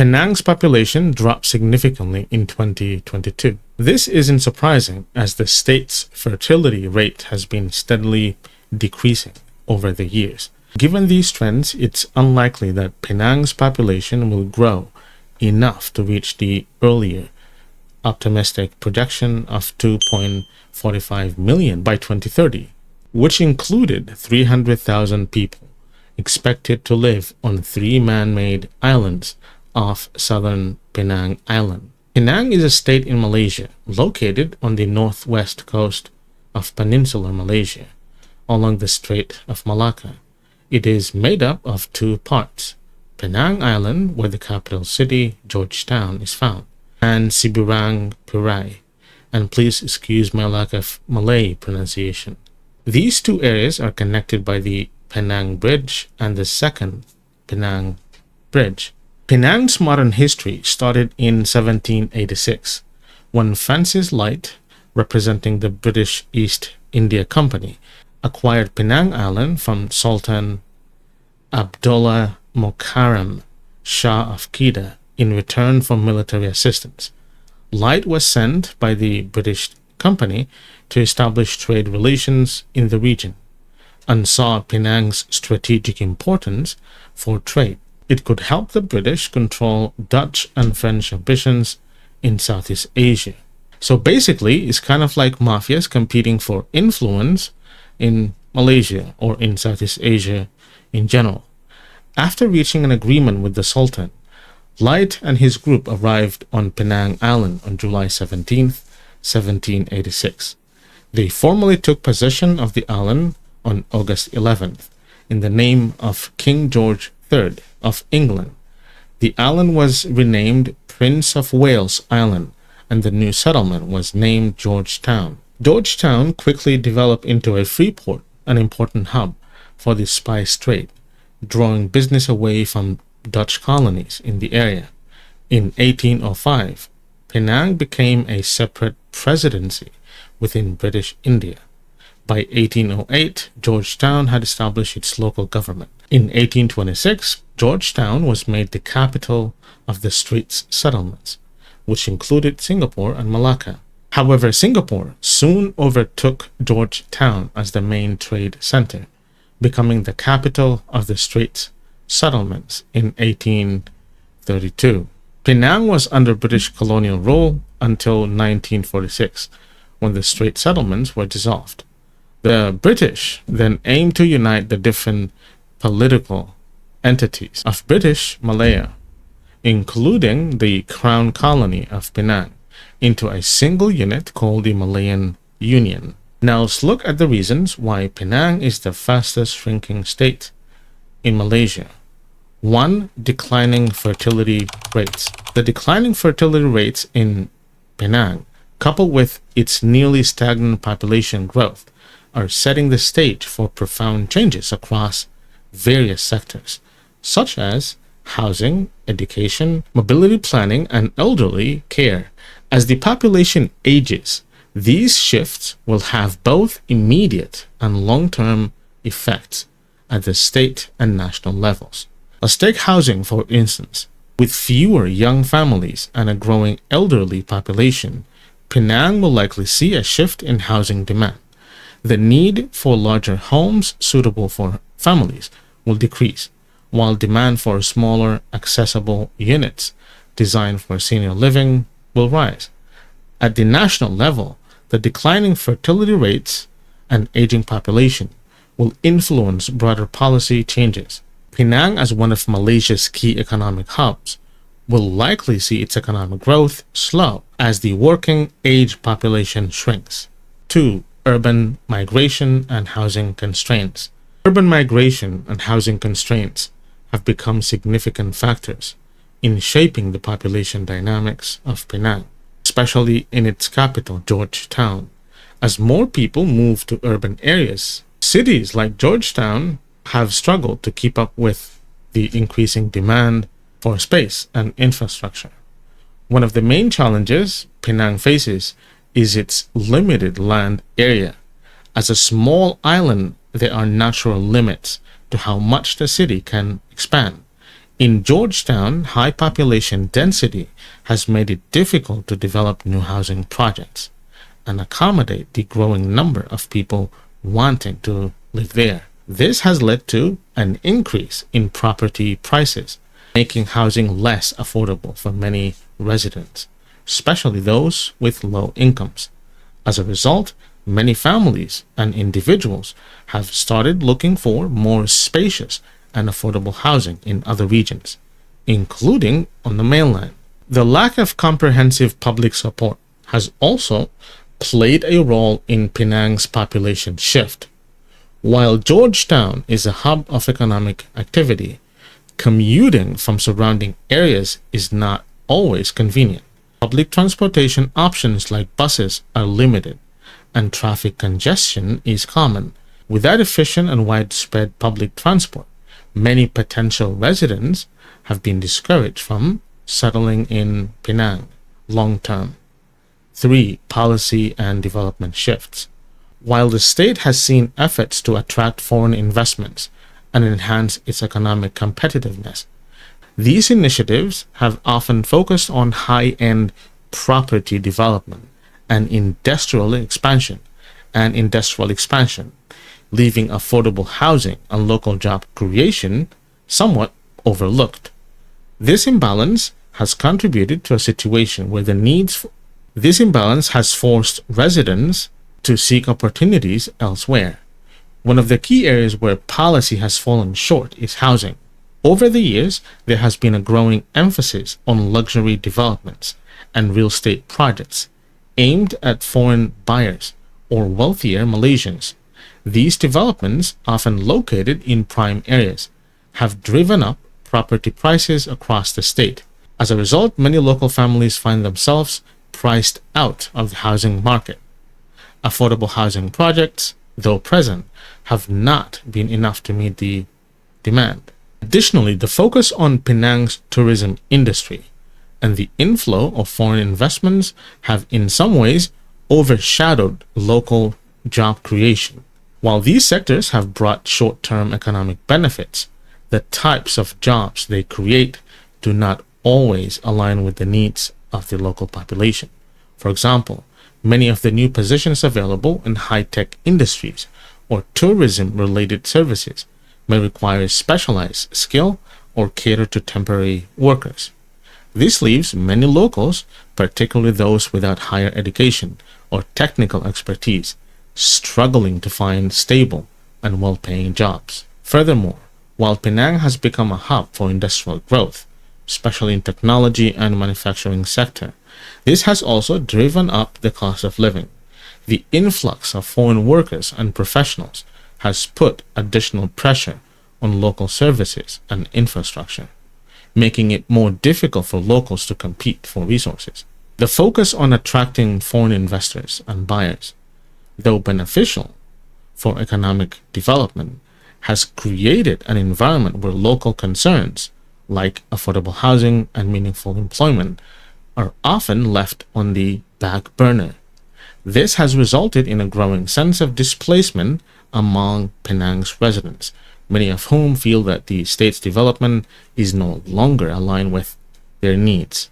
Penang's population dropped significantly in 2022. This isn't surprising, as the state's fertility rate has been steadily decreasing over the years. Given these trends, it's unlikely that Penang's population will grow enough to reach the earlier optimistic projection of 2.45 million by 2030, which included 300,000 people expected to live on 3 man-made islands off southern Penang Island. Penang is a state in Malaysia, located on the northwest coast of peninsular Malaysia, along the Strait of Malacca. It is made up of 2 parts: Penang Island, where the capital city, Georgetown, is found, and Siburang Perai, and please excuse my lack of Malay pronunciation. These 2 areas are connected by the Penang Bridge and the Second Penang Bridge. Penang's modern history started in 1786, when Francis Light, representing the British East India Company, acquired Penang Island from Sultan Abdullah Mukarram, Shah of Kedah, in return for military assistance. Light was sent by the British Company to establish trade relations in the region, and saw Penang's strategic importance for trade. It could help the British control Dutch and French ambitions in Southeast Asia. So basically, it's kind of like mafias competing for influence in Malaysia or in Southeast Asia in general. After reaching an agreement with the Sultan, Light and his group arrived on Penang Island on July 17, 1786. They formally took possession of the island on August 11th in the name of King George III of England. The island was renamed Prince of Wales Island, and the new settlement was named Georgetown. Georgetown quickly developed into a free port, an important hub for the spice trade, drawing business away from Dutch colonies in the area. In 1805, Penang became a separate presidency within British India. By 1808, Georgetown had established its local government. In 1826, Georgetown was made the capital of the Straits settlements, which included Singapore and Malacca. However, Singapore soon overtook Georgetown as the main trade center, becoming the capital of the Straits settlements in 1832. Penang was under British colonial rule until 1946, when the Straits settlements were dissolved. The British then aimed to unite the different political entities of British Malaya, including the Crown Colony of Penang, into a single unit called the Malayan Union. Now let's look at the reasons why Penang is the fastest shrinking state in Malaysia. 1. Declining fertility rates. The declining fertility rates in Penang, coupled with its nearly stagnant population growth, are setting the stage for profound changes across various sectors, such as housing, education, mobility planning, and elderly care. As the population ages, these shifts will have both immediate and long-term effects at the state and national levels. Let's take housing, for instance. With fewer young families and a growing elderly population, Penang will likely see a shift in housing demand. The need for larger homes suitable for families will decrease, while demand for smaller, accessible units designed for senior living will rise. At the national level, the declining fertility rates and aging population will influence broader policy changes. Penang, as one of Malaysia's key economic hubs, will likely see its economic growth slow as the working age population shrinks. 2. Urban migration and housing constraints. Urban migration and housing constraints have become significant factors in shaping the population dynamics of Penang, especially in its capital, Georgetown. As more people move to urban areas, cities like Georgetown have struggled to keep up with the increasing demand for space and infrastructure. One of the main challenges Penang faces is its limited land area. As a small island, there are natural limits to how much the city can expand. In Georgetown, high population density has made it difficult to develop new housing projects and accommodate the growing number of people wanting to live there. This has led to an increase in property prices, making housing less affordable for many residents, especially those with low incomes. As a result, many families and individuals have started looking for more spacious and affordable housing in other regions, including on the mainland. The lack of comprehensive public support has also played a role in Penang's population shift. While Georgetown is a hub of economic activity, commuting from surrounding areas is not always convenient. Public transportation options like buses are limited, and traffic congestion is common. Without efficient and widespread public transport, many potential residents have been discouraged from settling in Penang long term. 3. Policy and development shifts. While the state has seen efforts to attract foreign investments and enhance its economic competitiveness, these initiatives have often focused on high-end property development and industrial expansion, leaving affordable housing and local job creation somewhat overlooked. This imbalance has contributed to a situation where this imbalance has forced residents to seek opportunities elsewhere. One of the key areas where policy has fallen short is housing. Over the years, there has been a growing emphasis on luxury developments and real estate projects aimed at foreign buyers or wealthier Malaysians. These developments, often located in prime areas, have driven up property prices across the state. As a result, many local families find themselves priced out of the housing market. Affordable housing projects, though present, have not been enough to meet the demand. Additionally, the focus on Penang's tourism industry and the inflow of foreign investments have in some ways overshadowed local job creation. While these sectors have brought short-term economic benefits, the types of jobs they create do not always align with the needs of the local population. For example, many of the new positions available in high-tech industries or tourism-related services may require specialized skill or cater to temporary workers. This leaves many locals, particularly those without higher education or technical expertise, struggling to find stable and well-paying jobs. Furthermore, while Penang has become a hub for industrial growth, especially in technology and manufacturing sector, this has also driven up the cost of living. The influx of foreign workers and professionals has put additional pressure on local services and infrastructure, making it more difficult for locals to compete for resources. The focus on attracting foreign investors and buyers, though beneficial for economic development, has created an environment where local concerns like affordable housing and meaningful employment are often left on the back burner. This has resulted in a growing sense of displacement among Penang's residents, many of whom feel that the state's development is no longer aligned with their needs.